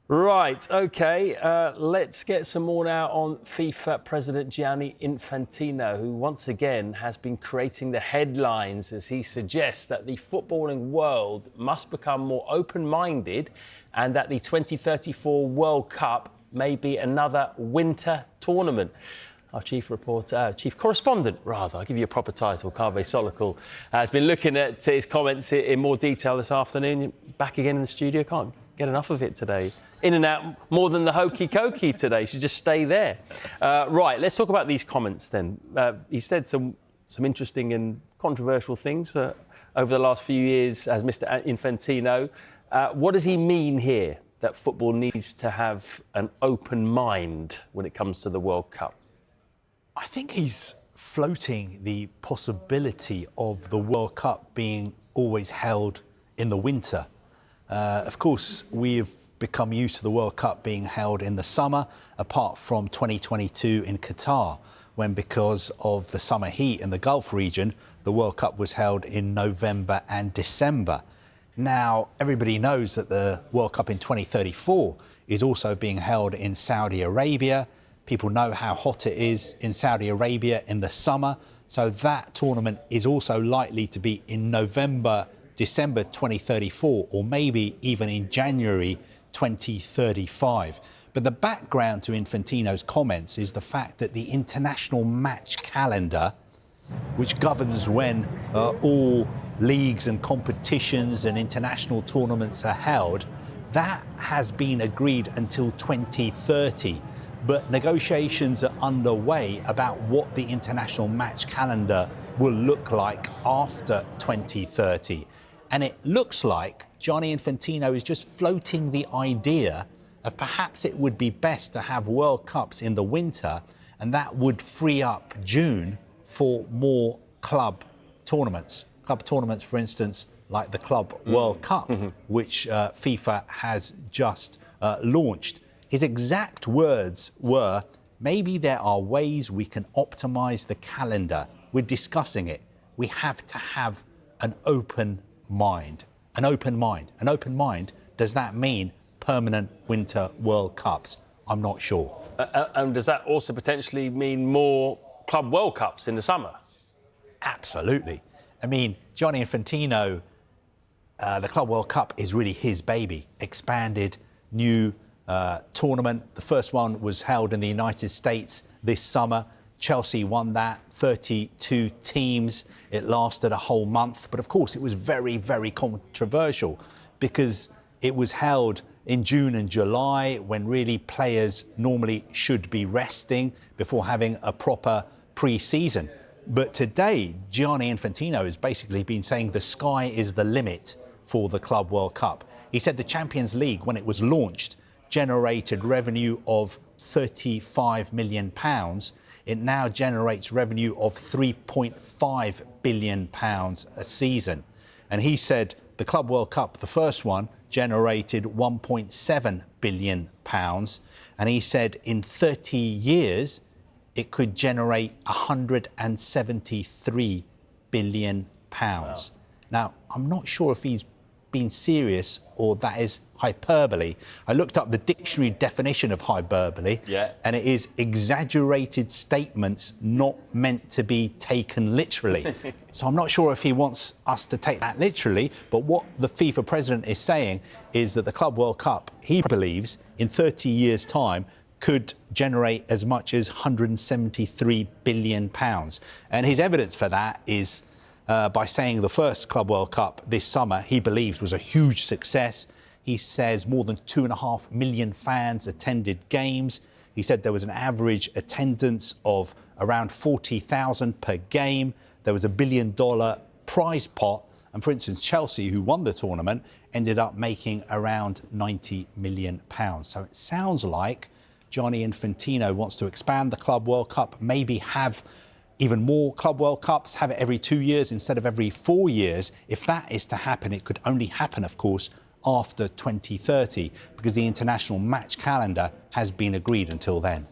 Right, OK, let's get some more now on FIFA President Gianni Infantino, who once again has been creating the headlines as he suggests that the footballing world must become more open-minded and that the 2034 World Cup may be another winter tournament. Our chief correspondent, I'll give you a proper title, Kaveh Solhekol, has been looking at his comments in more detail this afternoon. Back again in the studio, can't get enough of it today. In and out more than the hokey cokey today. Should just stay there. Right, let's talk about these comments then. He said some interesting and controversial things over the last few years as Mr. Infantino. What does he mean here, that football needs to have an open mind when it comes to the World Cup? I think he's floating the possibility of the World Cup being always held in the winter. Of course, we've become used to the World Cup being held in the summer, apart from 2022 in Qatar, when because of the summer heat in the Gulf region, the World Cup was held in November and December. Now, everybody knows that the World Cup in 2034 is also being held in Saudi Arabia. People know how hot it is in Saudi Arabia in the summer. So that tournament is also likely to be in November, December 2034, or maybe even in January 2035. But the background to Infantino's comments is the fact that the international match calendar, which governs when all leagues and competitions and international tournaments are held, that has been agreed until 2030. But negotiations are underway about what the international match calendar will look like after 2030. And it looks like Gianni Infantino is just floating the idea of perhaps it would be best to have World Cups in the winter, and that would free up June for more club tournaments. Club tournaments, for instance, like the Club World Cup, which FIFA has just launched. His exact words were, maybe there are ways we can optimise the calendar. We're discussing it. We have to have an open mind. An open mind. An open mind, does that mean permanent Winter World Cups? I'm not sure. And does that also potentially mean more Club World Cups in the summer? Absolutely. I mean, Gianni Infantino, the Club World Cup is really his baby. Expanded, new tournament. The first one was held in the United States this summer. Chelsea won that, 32 teams. It lasted a whole month. But of course, it was very, very controversial because it was held in June and July when really players normally should be resting before having a proper pre-season. But today, Gianni Infantino has basically been saying the sky is the limit for the Club World Cup. He said the Champions League, when it was launched, generated revenue of £35 million. It now generates revenue of £3.5 billion a season. And he said the Club World Cup, the first one, generated £1.7 billion. And he said in 30 years, it could generate £173 billion. Wow. Now, I'm not sure if he's been serious or that is hyperbole. I looked up the dictionary definition of hyperbole, and it is exaggerated statements not meant to be taken literally. So I'm not sure if he wants us to take that literally, but what the FIFA president is saying is that the Club World Cup, he believes, in 30 years' time, could generate as much as £173 billion. And his evidence for that is by saying the first Club World Cup this summer, he believes, was a huge success. He says more than 2.5 million fans attended games. He said there was an average attendance of around 40,000 per game. There was $1 billion prize pot. And for instance, Chelsea, who won the tournament, ended up making around £90 million. So it sounds like Gianni Infantino wants to expand the Club World Cup, maybe have even more Club World Cups, have it every 2 years instead of every 4 years. If that is to happen, it could only happen, of course, after 2030, because the international match calendar has been agreed until then.